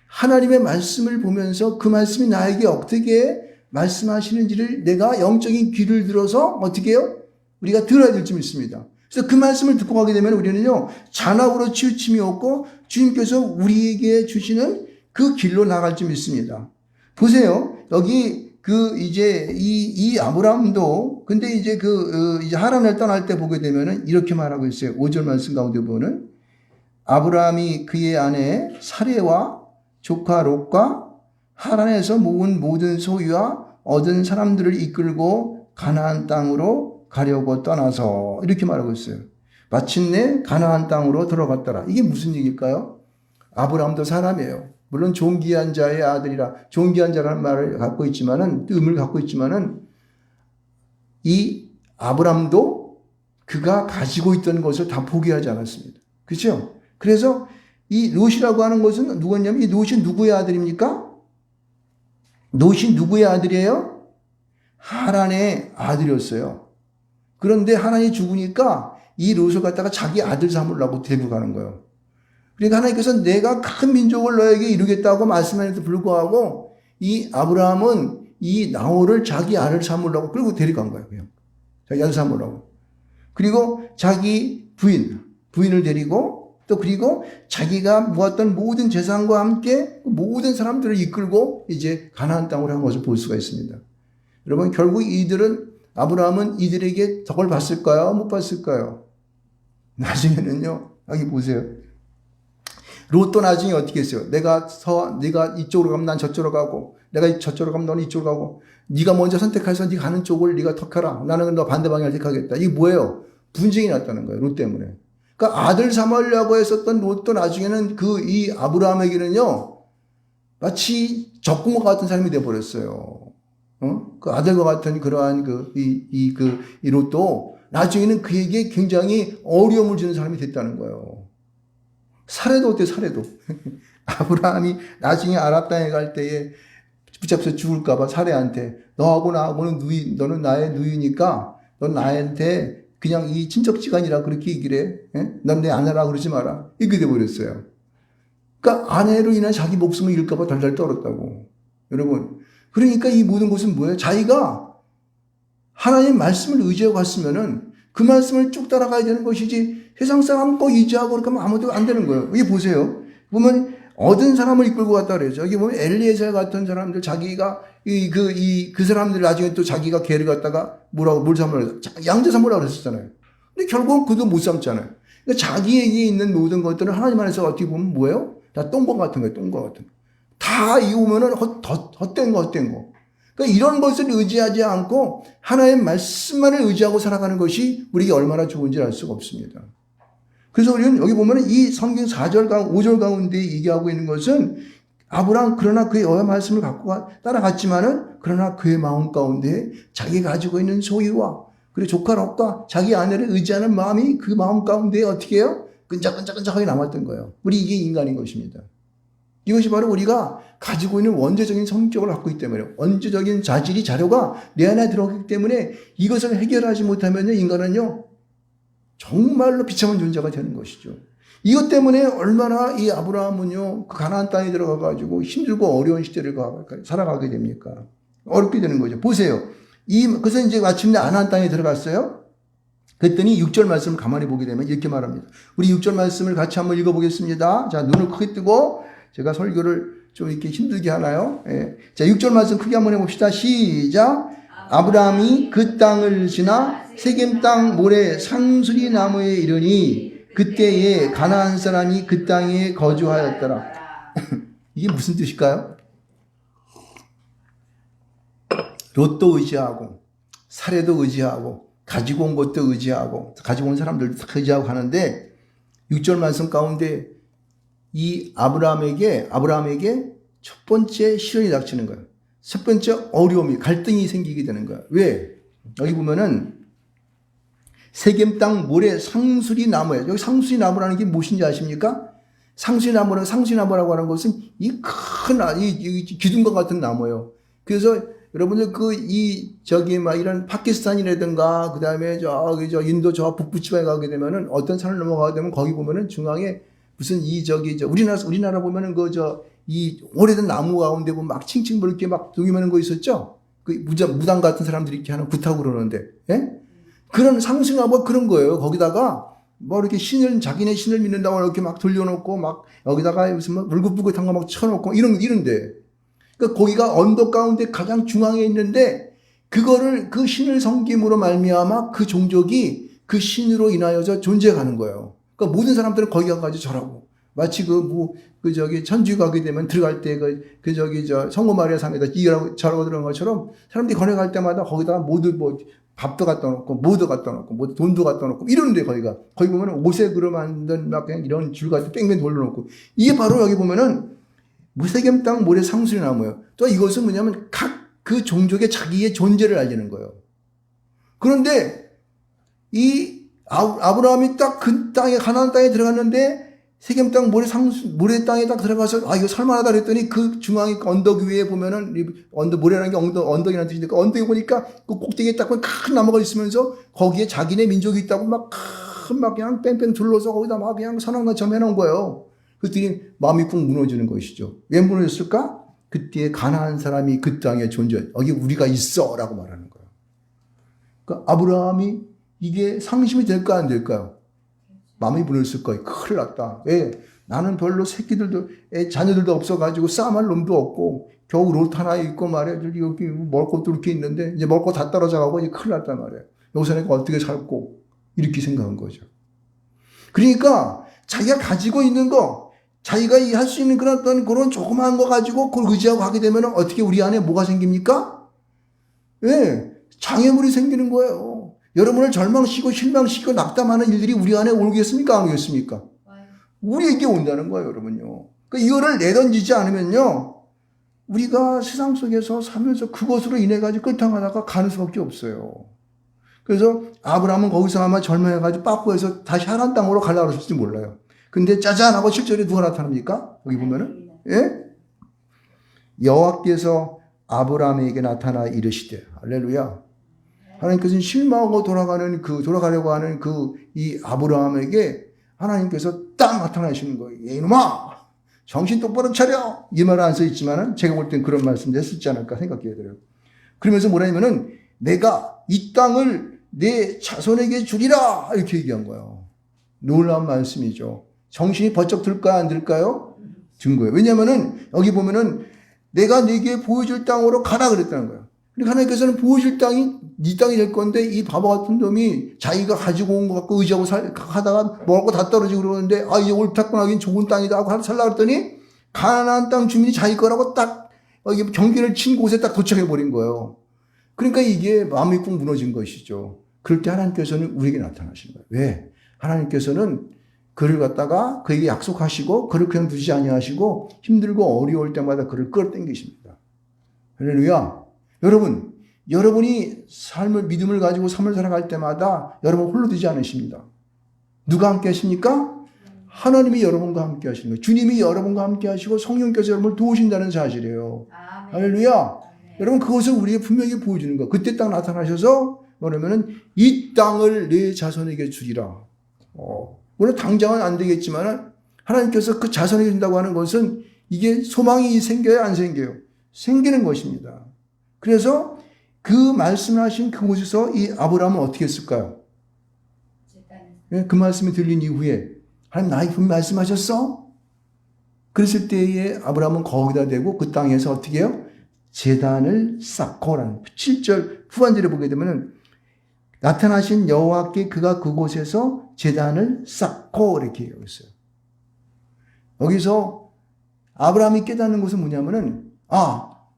Speaker 1: 하나님의 말씀을 보면서 그 말씀이 나에게 어떻게 말씀하시는지를 내가 영적인 귀를 들어서 어떻게 해요? 우리가 들어야 될 줄 믿습니다. 그래서 그 말씀을 듣고 가게 되면 우리는요, 잔악으로 치우침이 없고 주님께서 우리에게 주시는 그 길로 나갈 줄 믿습니다. 보세요. 여기 이 아브라함도 근데 이제 이제 하란을 떠날 때 보게 되면은 이렇게 말하고 있어요. 5절 말씀 가운데 보면은 아브라함이 그의 아내 사레와 조카 롯과 하란에서 모은 모든 소유와 얻은 사람들을 이끌고 가나안 땅으로 가려고 떠나서 이렇게 말하고 있어요. 마침내 가나안 땅으로 들어갔더라. 이게 무슨 얘기일까요? 아브라함도 사람이에요. 물론 존귀한 자의 아들이라 존귀한 자라는 말을 갖고 있지만은 의미를 갖고 있지만은 이 아브라함도 그가 가지고 있던 것을 다 포기하지 않았습니다. 그렇죠? 그래서 이 롯이라고 하는 것은 누구냐면 이 롯이 누구의 아들입니까? 롯이 누구의 아들이에요? 하란의 아들이었어요. 그런데 하란이 죽으니까 이 롯을 갖다가 자기 아들 삼으려고 데리고 가는 거예요. 그러니까 하나님께서 내가 큰 민족을 너에게 이루겠다고 말씀하는데도 불구하고 이 아브라함은 이 나홀을 자기 아들 삼으려고 끌고 데려간 거예요. 그냥. 자기 아들 삼으려고. 그리고 자기 부인을 데리고 또 그리고 자기가 모았던 모든 재산과 함께 모든 사람들을 이끌고 이제 가나안 땅으로 한 것을 볼 수가 있습니다. 여러분 결국 아브라함은 이들에게 덕을 봤을까요? 못 봤을까요? 나중에는요. 여기 보세요. 롯도 나중에 어떻게 했어요? 네가 이쪽으로 가면 난 저쪽으로 가고 내가 저쪽으로 가면 너는 이쪽으로 가고 네가 먼저 선택해서 네가 가는 쪽을 네가 택하라. 나는 너 반대 방향을 택하겠다. 이게 뭐예요? 분쟁이 났다는 거예요. 롯 때문에. 그러니까 아들 삼으려고 했었던 롯도 나중에는 이 아브라함에게는요. 마치 적군과 같은 사람이 되어버렸어요. 그 아들과 같은 그러한 이 롯도 나중에는 그에게 굉장히 어려움을 주는 사람이 됐다는 거예요. 사례도 어때, 사례도. 아브라함이 나중에 아랍 땅에 갈 때에 붙잡혀서 죽을까봐 사례한테 너하고 나하고는 너는 나의 누이니까 넌 나한테 그냥 이 친척지간이라 그렇게 얘기를 해. 넌 내 아내라 그러지 마라. 이렇게 돼버렸어요. 그러니까 아내로 인한 자기 목숨을 잃을까봐 달달 떨었다고. 여러분. 그러니까 이 모든 것은 뭐예요? 자기가 하나님 말씀을 의지하고 갔으면은 그 말씀을 쭉 따라가야 되는 것이지 세상 사람 거 의지하고 그렇게 하면 아무도 안 되는 거예요. 여기 보세요. 보면 얻은 사람을 이끌고 갔다 그래요. 여기 보면 엘리에zer 같은 사람들, 자기가 그 사람들 나중에 또 자기가 개를 갖다가 뭘 삼으라고 양자 삼으라고 그랬었잖아요. 근데 결국은 그도 못 삼잖아요. 그러니까 자기에게 있는 모든 것들은 하나님 안에서 어떻게 보면 뭐예요? 다 똥과 같은 거예요. 똥과 같은 거. 다 이거면은 헛된 거. 그러니까 이런 것을 의지하지 않고 하나님의 말씀만을 의지하고 살아가는 것이 우리에게 얼마나 좋은지 알 수가 없습니다. 그래서 우리는 여기 보면은 이 성경 4절, 5절 가운데 얘기하고 있는 것은 아브라함 그러나 그의 여호와 말씀을 갖고 따라갔지만은 그러나 그의 마음 가운데 자기가 가지고 있는 소유와 그리고 조카롭다 자기 아내를 의지하는 마음이 그 마음 가운데 어떻게 해요? 끈적끈적하게 남았던 거예요. 우리 이게 인간인 것입니다. 이것이 바로 우리가 가지고 있는 원죄적인 성격을 갖고 있기 때문에 원죄적인 자료가 내 안에 들어오기 때문에 이것을 해결하지 못하면요 인간은요 정말로 비참한 존재가 되는 것이죠. 이것 때문에 얼마나 이 아브라함은요 그 가나안 땅에 들어가 가지고 힘들고 어려운 시대를 살아가게 됩니까? 어렵게 되는 거죠. 보세요. 그래서 이제 마침내 가나안 땅에 들어갔어요. 그랬더니 6절 말씀을 가만히 보게 되면 이렇게 말합니다. 우리 6절 말씀을 같이 한번 읽어보겠습니다. 자, 눈을 크게 뜨고 제가 설교를 좀 이렇게 힘들게 하나요? 예. 자, 6절 말씀 크게 한번 해봅시다. 시작. 아브라함이 그 땅을 지나 세겜 땅 모래 상수리 나무에 이르니 그때에 가나안 사람이 그 땅에 거주하였더라. 이게 무슨 뜻일까요? 롯도 의지하고 사례도 의지하고 가지고 온 것도 의지하고 가지고 온 사람들도 의지하고 하는데 6절 말씀 가운데 이 아브라함에게 첫 번째 시련이 닥치는 거예요. 첫 번째 어려움이 갈등이 생기게 되는 거예요. 왜? 여기 보면은 세겜 땅 모래 상수리 나무예요. 여기 상수리 나무라는 게 무엇인지 아십니까? 상수리 나무라고 하는 것은 이 기둥과 같은 나무예요. 그래서 여러분들 이런 파키스탄이라든가 그다음에 인도 북부 지방에 가게 되면은 어떤 산을 넘어가게 되면 거기 보면은 중앙에 무슨 우리나라 보면은 이 오래된 나무 가운데 보면 막 칭칭 이렇게 막 동이하는 거 있었죠? 그 무당 같은 사람들이 이렇게 하는 구타고 그러는데, 예? 그런 상승하고 그런 거예요. 거기다가 뭐 이렇게 자기네 신을 믿는다고 이렇게 막 돌려놓고 막 여기다가 무슨 물긋불긋한 거 막 쳐놓고 이런데. 그러니까 거기가 언덕 가운데 가장 중앙에 있는데 그거를 그 신을 섬김으로 말미암아 그 종족이 그 신으로 인하여서 존재하는 거예요. 그러니까 모든 사람들은 거기 가가지고 절하고 마치 천주에 가게 되면 들어갈 때 성모 마리아 상에다 절하고 들어간 것처럼 사람들이 거기 때마다 거기다가 모두 밥도 갖다 놓고 뭐도 갖다 놓고 돈도 갖다 놓고 이러는데 거기 보면 오색으로 만든 막 그냥 이런 줄 같은 뺑뺑 돌려놓고 이게 바로 여기 보면은 세겜 땅 모래 상수리 나무예요. 또 이것은 뭐냐면 각 그 종족의 자기의 존재를 알리는 거예요. 그런데 이 아브라함이 딱 그 땅에 가나안 땅에 들어갔는데 세겜 땅 모래 땅에 딱 들어가서 이거 살만하다 그랬더니 그 중앙에 언덕 위에 보면은 모래라는 게 언덕이라는 뜻인데 언덕에 보니까 그 꼭대기에 딱 큰 나무가 있으면서 거기에 자기네 민족이 있다고 막 그냥 뺑뺑 둘러서 거기다 막 그냥 선악나처럼 해놓은 거예요. 그랬더니 마음이 쿵 무너지는 것이죠. 왜 무너졌을까? 그때 가나안 사람이 그 땅에 여기 우리가 있어 라고 말하는 거예요. 그러니까 아브라함이 이게 상심이 될까 안 될까요? 마음이 무너졌을 거예요. 큰일 났다. 왜? 나는 별로 자녀들도 없어가지고 싸움할 놈도 없고 겨우 롯 하나 있고 말이야. 여기 먹을 것도 이렇게 있는데 이제 먹을 거 다 떨어져가고 이제 큰일 났단 말이에요. 여기서 내가 어떻게 살고 이렇게 생각한 거죠. 그러니까 자기가 가지고 있는 거 자기가 할 수 있는 그런 조그마한 거 가지고 그걸 의지하고 가게 되면 어떻게 우리 안에 뭐가 생깁니까? 예, 장애물이 생기는 거예요. 여러분을 절망시키고 실망시키고 낙담하는 일들이 우리 안에 오겠습니까? 안 오겠습니까? 우리에게 온다는 거예요, 여러분요. 그러니까 이거를 내던지지 않으면요, 우리가 세상 속에서 살면서 그것으로 인해가지고 끌당하다가 가는 수밖에 없어요. 그래서 아브라함은 거기서 아마 절망해가지고 빠꾸해서 다시 하나님 땅으로 가려고 그랬을지 몰라요. 근데 짜잔 하고 7절에 누가 나타납니까? 여기 보면은, 예? 여호와께서 아브라함에게 나타나 이르시되, 할렐루야. 하나님께서는 실망하고 돌아가려고 하는 이 아브라함에게 하나님께서 딱 나타나시는 거예요. 이놈아! 정신 똑바로 차려! 이 말은 안 써있지만은 제가 볼 땐 그런 말씀도 했었지 않을까 생각해 들어요. 그러면서 뭐라냐면은 내가 이 땅을 내 자손에게 주리라! 이렇게 얘기한 거예요. 놀라운 말씀이죠. 정신이 번쩍 들까요? 안 들까요? 거예요. 왜냐면은 여기 보면은 내가 네게 보여줄 땅으로 가라 그랬다는 거예요. 그러니까 하나님께서는 보여줄 땅이 네 땅이 될 건데 이 바보 같은 놈이 자기가 가지고 온 것 갖고 의지하고 하다가 먹을 거 다 떨어지고 그러는데 아 이제 옳다구나 하긴 좋은 땅이다 하고 살라 그랬더니 가나안 땅 주민이 자기 거라고 딱 여기 경계를 친 곳에 딱 도착해 버린 거예요. 그러니까 이게 마음이 꾹 무너진 것이죠. 그럴 때 하나님께서는 우리에게 나타나시는 거예요. 왜? 하나님께서는 그를 갖다가 그에게 약속하시고 그를 그냥 두지 아니하시고 힘들고 어려울 때마다 그를 끌어당기십니다. 할렐루야. 여러분, 여러분이 삶을 믿음을 가지고 삶을 살아갈 때마다 여러분 홀로 되지 않으십니다. 누가 함께 하십니까? 하나님이 여러분과 함께 하시는 거예요. 주님이 여러분과 함께 하시고 성령께서 여러분을 도우신다는 사실이에요. 아멘. 할렐루야. 아멘. 여러분 그것을 우리에게 분명히 보여주는 거예요. 그때 딱 나타나셔서 뭐냐면은 이 땅을 내 자손에게 주리라. 물론 당장은 안 되겠지만 하나님께서 그 자손에게 준다고 하는 것은 이게 소망이 생겨요, 안 생겨요? 생기는 것입니다. 그래서 그 말씀하신 그곳에서 이 아브라함은 어떻게 했을까요? 그 말씀이 들린 이후에 하나님 나에게 분명히 말씀하셨어? 그랬을 때에 아브라함은 거기다 대고 그 땅에서 어떻게 해요? 제단을 쌓고라는 7절 후반절에 보게 되면은 나타나신 여호와께 그가 그곳에서 제단을 쌓고 이렇게 있어요. 여기서 아브라함이 깨닫는 것은 뭐냐면은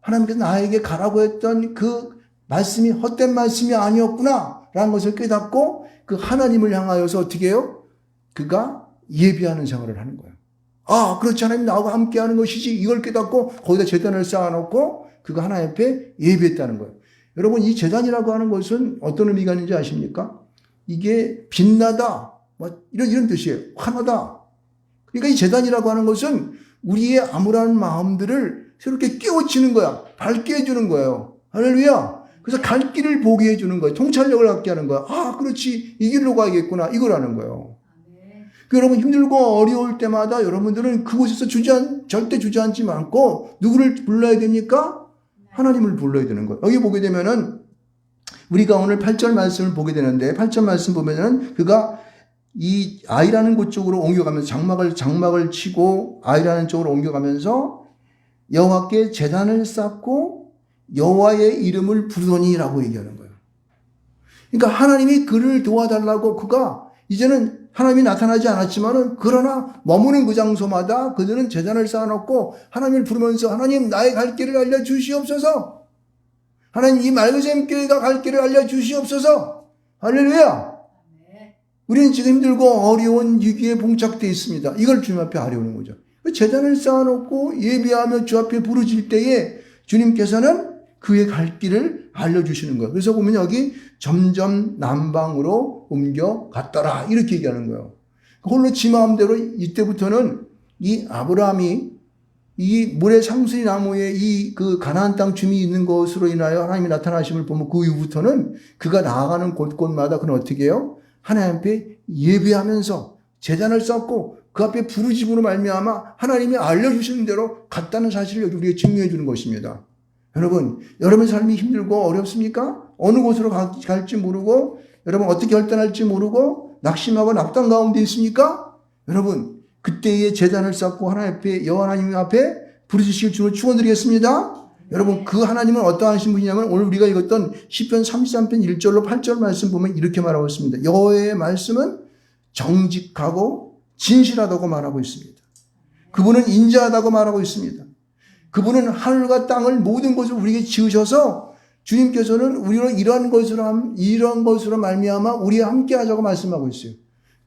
Speaker 1: 하나님께서 나에게 가라고 했던 그 말씀이 헛된 말씀이 아니었구나 라는 것을 깨닫고 그 하나님을 향하여서 어떻게 해요? 그가 예비하는 생활을 하는 거예요. 그렇지 하나님 나와 함께 하는 것이지 이걸 깨닫고 거기다 제단을 쌓아놓고 그가 하나님 앞에 예비했다는 거예요. 여러분 이 제단이라고 하는 것은 어떤 의미가 있는지 아십니까? 이게 빛나다 이런 뜻이에요. 환하다. 그러니까 이 제단이라고 하는 것은 우리의 암울한 마음들을 새롭게 깨우치는 거야. 밝게 해주는 거예요. 할렐루야. 그래서 갈 길을 보게 해주는 거예요. 통찰력을 갖게 하는 거야. 그렇지. 이 길로 가야겠구나. 이거라는 거예요. 여러분 힘들고 어려울 때마다 여러분들은 그곳에서 절대 주저앉지 않고 누구를 불러야 됩니까? 하나님을 불러야 되는 거예요. 여기 보게 되면은 우리가 오늘 8절 말씀을 보게 되는데 8절 말씀 보면은 그가 이 아이라는 곳 쪽으로 옮겨가면서 장막을 치고 아이라는 쪽으로 옮겨가면서 여호와께 제단을 쌓고 여호와의 이름을 부르더니라고 얘기하는 거예요. 그러니까 하나님이 그를 도와달라고 그가 이제는 하나님이 나타나지 않았지만은 그러나 머무는 그 장소마다 그들은 제단을 쌓아놓고 하나님을 부르면서 하나님 나의 갈 길을 알려주시옵소서. 하나님 이 맑으샘 교회가 갈 길을 알려주시옵소서. 할렐루야. 우리는 지금 힘들고 어려운 위기에 봉착되어 있습니다. 이걸 주님 앞에 아뢰오는 거죠. 제단을 쌓아놓고 예비하며 주 앞에 부르질 때에 주님께서는 그의 갈 길을 알려주시는 거예요. 그래서 보면 여기 점점 남방으로 옮겨갔더라 이렇게 얘기하는 거예요. 홀로 지 마음대로 이때부터는 이 아브라함이 이 모래상수리 나무에 이 그 가나안 땅 주민이 있는 것으로 인하여 하나님이 나타나심을 보면 그 이후부터는 그가 나아가는 곳곳마다 그는 어떻게 해요? 하나님 앞에 예배하면서 제단을 쌓고 그 앞에 부르짖음으로 말미암아 하나님이 알려주시는 대로 갔다는 사실을 여기 우리에게 증명해 주는 것입니다. 여러분, 여러분 삶이 힘들고 어렵습니까? 어느 곳으로 갈지 모르고 여러분 어떻게 결단할지 모르고 낙심하고 낙담 가운데 있습니까? 여러분, 그때의 제단을 쌓고 여호와 하나님 앞에 부르짖으실 주를 축원드리겠습니다. 여러분 그 하나님은 어떠하신 분이냐면 오늘 우리가 읽었던 시편 33편 1절로 8절 말씀 보면 이렇게 말하고 있습니다. 여호와의 말씀은 정직하고 진실하다고 말하고 있습니다. 그분은 인자하다고 말하고 있습니다. 그분은 하늘과 땅을 모든 것을 우리에게 지으셔서 주님께서는 우리는 이런 것으로 말미암아 우리와 함께 하자고 말씀하고 있어요.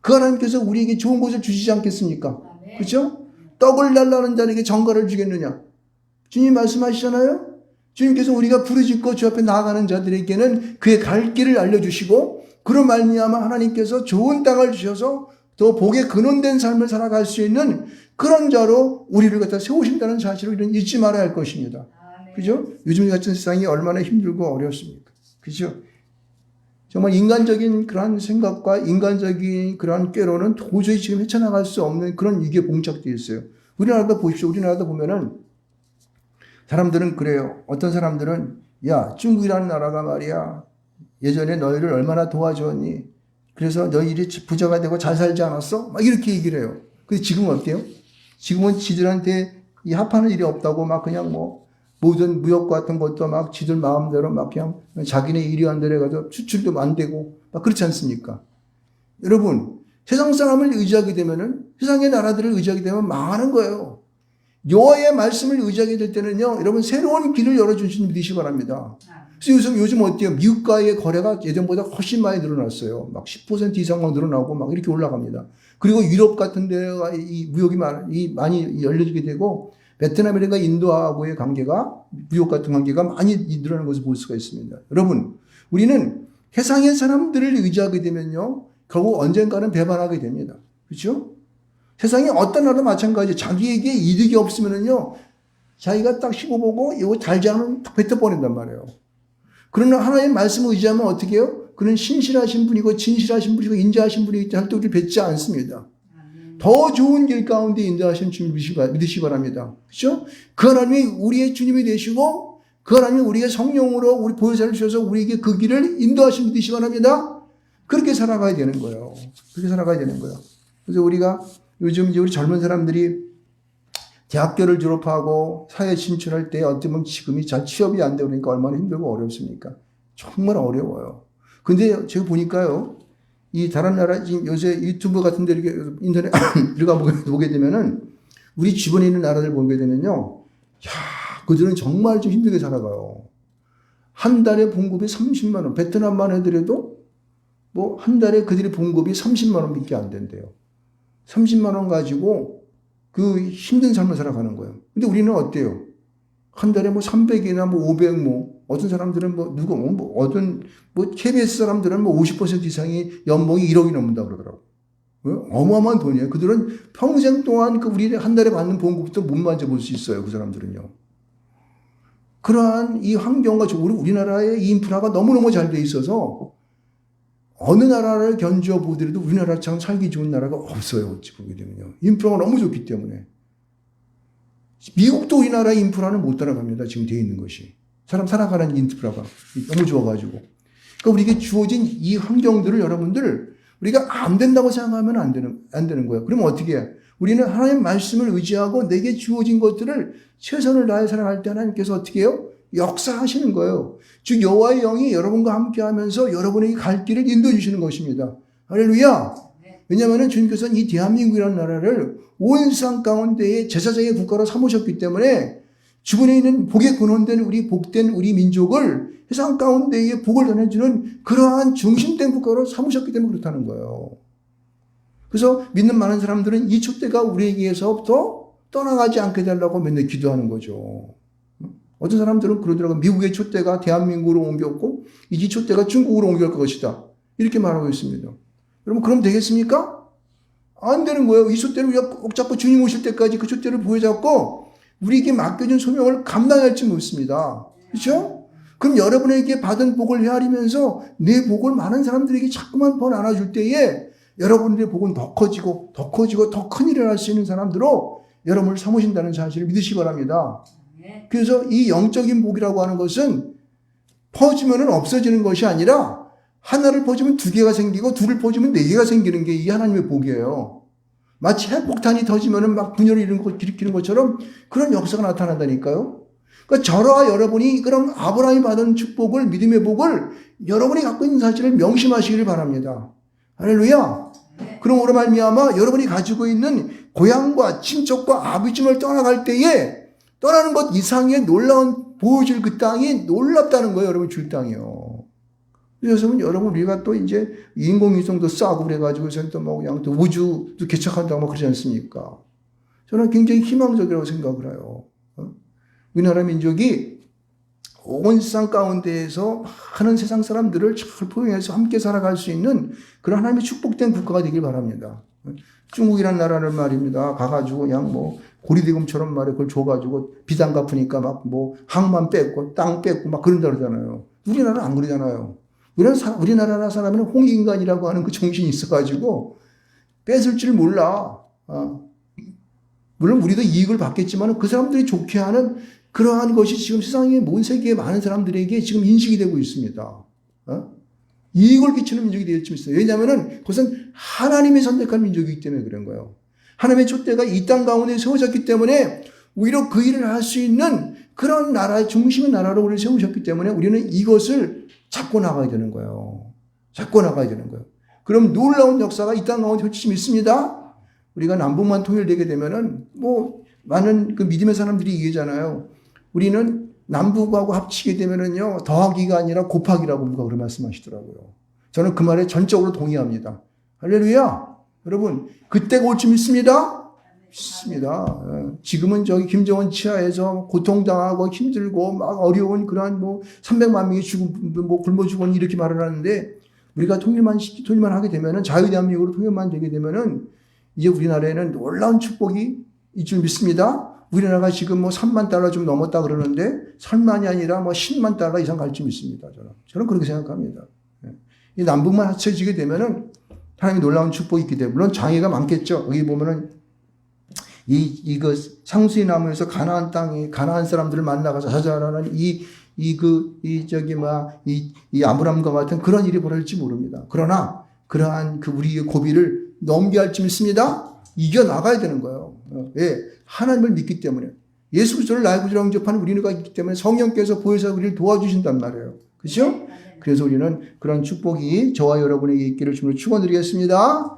Speaker 1: 그 하나님께서 우리에게 좋은 것을 주시지 않겠습니까? 그렇죠? 떡을 달라는 자에게 전갈을 주겠느냐? 주님 말씀하시잖아요. 주님께서 우리가 부르짖고 주 앞에 나아가는 자들에게는 그의 갈 길을 알려주시고 그런 말미암아 하나님께서 좋은 땅을 주셔서 더 복에 근원된 삶을 살아갈 수 있는 그런 자로 우리를 갖다 세우신다는 사실을 우리는 잊지 말아야 할 것입니다. 그죠? 요즘 같은 세상이 얼마나 힘들고 어렵습니까? 그죠? 정말 인간적인 그러한 생각과 인간적인 그러한 꾀로는 도저히 지금 헤쳐나갈 수 없는 그런 위기에 봉착되어 있어요. 우리나라도 보십시오. 우리나라도 보면은 사람들은 그래요. 어떤 사람들은 야, 중국이라는 나라가 말이야. 예전에 너희를 얼마나 도와주었니? 그래서 너희들이 부자가 되고 잘 살지 않았어? 막 이렇게 얘기를 해요. 근데 지금은 어때요? 지금은 지들한테 이 합하는 일이 없다고 막 그냥 뭐 모든 무역 같은 것도 막 지들 마음대로 막 그냥 자기네 일이 안 되래가지고 수출도 안 되고 막 그렇지 않습니까? 여러분, 세상 사람을 의지하게 되면은 세상의 나라들을 의지하게 되면 망하는 거예요. 여호와의 말씀을 의지하게 될 때는요, 여러분 새로운 길을 열어주시는 믿으시기 바랍니다. 그래서 요즘 어때요? 미국과의 거래가 예전보다 훨씬 많이 늘어났어요. 막 10% 이상 막 늘어나고 막 이렇게 올라갑니다. 그리고 유럽 같은 데가 이 무역이 많이 열려지게 되고 베트남이라든가 인도하고의 관계가 무역 같은 관계가 많이 늘어나는 것을 볼 수가 있습니다. 여러분, 우리는 세상의 사람들을 의지하게 되면요, 결국 언젠가는 배반하게 됩니다. 그렇죠? 세상에 어떤 나라도 마찬가지. 자기에게 이득이 없으면은요, 자기가 딱 씹어보고 이거 달지 않으면 딱 뱉어버린단 말이에요. 그러나 하나님의 말씀을 의지하면 어떻게 해요? 그는 신실하신 분이고 진실하신 분이고 인자하신 분이기 때문에 절대 우리 뱉지 않습니다. 더 좋은 길 가운데 인도하신 주님 믿으시기 바랍니다. 그렇죠? 그 하나님이 우리의 주님이 되시고 그 하나님이 우리의 성령으로 우리 보혜사를 주셔서 우리에게 그 길을 인도하신 믿으시기 바랍니다. 그렇게 살아가야 되는 거예요. 그렇게 살아가야 되는 거예요. 그래서 우리가 요즘 이제 우리 젊은 사람들이 대학교를 졸업하고 사회에 진출할 때 어떻게 보면 지금이 잘 취업이 안 되고 그러니까 얼마나 힘들고 어렵습니까? 정말 어려워요. 근데 제가 보니까요, 이 다른 나라, 요새 유튜브 같은 데 이렇게 인터넷 들어가 보게 되면은 우리 주변에 있는 나라들 보게 되면요, 야, 그들은 정말 좀 힘들게 살아가요. 한 달에 봉급이 30만 원, 베트남만 해더라도 뭐 한 달에 그들의 봉급이 30만 원밖에 안 된대요. 30만 원 가지고 그 힘든 삶을 살아가는 거예요. 근데 우리는 어때요? 한 달에 뭐 300이나 뭐 500 뭐, 어떤 사람들은 어떤 KBS 사람들은 뭐 50% 이상이 연봉이 1억이 넘는다 그러더라고. 어마어마한 돈이에요. 그들은 평생 동안 그 우리 한 달에 받는 봉급도 못 만져볼 수 있어요. 그 사람들은요. 그러한 이 환경과 우리나라의 이 인프라가 너무너무 잘 돼 있어서 어느 나라를 견주어 보더라도 우리나라처럼 살기 좋은 나라가 없어요. 어찌 보게 되면요. 인프라가 너무 좋기 때문에. 미국도 우리나라의 인프라는 못 따라갑니다. 지금 되어 있는 것이. 사람 살아가는 인프라가 너무 좋아가지고. 그러니까 우리에게 주어진 이 환경들을 여러분들 우리가 안 된다고 생각하면 안 되는 거예요. 그러면 어떻게 해? 우리는 하나님의 말씀을 의지하고 내게 주어진 것들을 최선을 다해 살아갈 때 하나님께서 어떻게 해요? 역사하시는 거예요. 즉 여호와의 영이 여러분과 함께하면서 여러분에게 갈 길을 인도해 주시는 것입니다. 할렐루야. 왜냐하면 주님께서는 이 대한민국이라는 나라를 온 세상 가운데에 제사장의 국가로 삼으셨기 때문에 주변에 있는 복에 근원된 우리 복된 우리 민족을 세상 가운데에 복을 전해주는 그러한 중심된 국가로 삼으셨기 때문에 그렇다는 거예요. 그래서 믿는 많은 사람들은 이 촛대가 우리에게서부터 떠나가지 않게 되려고 맨날 기도하는 거죠. 어떤 사람들은 그러더라고요. 미국의 촛대가 대한민국으로 옮겼고 이 촛대가 중국으로 옮겨갈 것이다. 이렇게 말하고 있습니다. 여러분 그럼 되겠습니까? 안 되는 거예요. 이 촛대를 우리가 꼭 잡고 주님 오실 때까지 그 촛대를 보여잡고 우리에게 맡겨진 소명을 감당할지 못습니다. 그렇죠? 그럼 여러분에게 받은 복을 헤아리면서 내 복을 많은 사람들에게 자꾸만 더 나눠줄 때에 여러분들의 복은 더 커지고 더 커지고 더 큰 일을 할 수 있는 사람들로 여러분을 삼으신다는 사실을 믿으시기 바랍니다. 그래서 이 영적인 복이라고 하는 것은 퍼지면 없어지는 것이 아니라 하나를 퍼주면 두 개가 생기고 둘을 퍼주면 네 개가 생기는 게 이 하나님의 복이에요. 마치 핵폭탄이 터지면 막 분열을 일으키는 것처럼 그런 역사가 나타난다니까요. 그러니까 저와 여러분이 그럼 아브라함이 받은 축복을 믿음의 복을 여러분이 갖고 있는 사실을 명심하시기를 바랍니다. 할렐루야. 그러므로 말미암아 여러분이 가지고 있는 고향과 친척과 아비집을 떠나갈 때에 떠나는 것 이상의 놀라운 보여줄 그 땅이 놀랍다는 거예요. 여러분 줄 땅이요. 그래서 여러분 우리가 또 이제 인공위성도 싸고 그래가지고 또 뭐 그냥 또 우주도 개척한다고 막 그러지 않습니까? 저는 굉장히 희망적이라고 생각을 해요. 우리나라 민족이 온 세상 가운데에서 많은 세상 사람들을 잘 포용해서 함께 살아갈 수 있는 그런 하나님의 축복된 국가가 되길 바랍니다. 중국이라는 나라는 말입니다. 가가지고 그냥 뭐 고리대금처럼 말에 그걸 줘가지고 비단 갚으니까 막 뭐 항만 뺏고 땅 뺏고 막 그런다 그러잖아요. 우리나라는 안 그러잖아요. 우리나라 사람은 홍익인간이라고 하는 그 정신이 있어가지고 뺏을 줄 몰라. 물론 우리도 이익을 받겠지만 그 사람들이 좋게 하는 그러한 것이 지금 세상의 온 세계의 많은 사람들에게 지금 인식이 되고 있습니다. 이익을 끼치는 민족이 되어 있어요. 왜냐하면 그것은 하나님이 선택한 민족이기 때문에 그런 거예요. 하나님의 촛대가 이 땅 가운데 세워졌기 때문에 오히려 그 일을 할 수 있는 그런 나라의 중심의 나라로 우리를 세우셨기 때문에 우리는 이것을 잡고 나가야 되는 거예요. 잡고 나가야 되는 거예요. 그럼 놀라운 역사가 이 땅 가운데 펼치심 있습니다. 우리가 남북만 통일되게 되면은 많은 그 믿음의 사람들이 얘기하잖아요. 우리는 남북하고 합치게 되면은요 더하기가 아니라 곱하기라고 누가 그런 말씀하시더라고요. 저는 그 말에 전적으로 동의합니다. 할렐루야. 여러분 그때가 올 줄 믿습니다. 믿습니다. 지금은 저기 김정은 치하에서 고통당하고 힘들고 막 어려운 그러한 300만 명이 굶어 죽은 이렇게 말을 하는데 우리가 통일만 하게 되면은 자유대한민국으로 통일만 되게 되면은 이제 우리나라에는 놀라운 축복이 있을 줄 믿습니다. 우리나라가 지금 3만 달러 좀 넘었다 그러는데 3만이 아니라 10만 달러 이상 갈 줄 믿습니다. 저는 그렇게 생각합니다. 이 남북만 합쳐지게 되면은 하나님의 놀라운 축복이 있기 때문에 물론 장애가 많겠죠. 여기 보면은 이거 상수의 나무에서 가나안 땅에 가나안 사람들을 만나가서 자자라는 이 아브람과 같은 그런 일이 벌어질지 모릅니다. 그러나 그러한 그 우리의 고비를 넘겨야 할지 믿습니다. 이겨 나가야 되는 거예요. 예, 하나님을 믿기 때문에 예수 그리스도를 나의 구주로 영접하는 우리가 있기 때문에 성령께서 보혜사 우리를 도와주신단 말이에요. 그렇죠? 그래서 우리는 그런 축복이 저와 여러분에게 있기를 주님으로 축원드리겠습니다.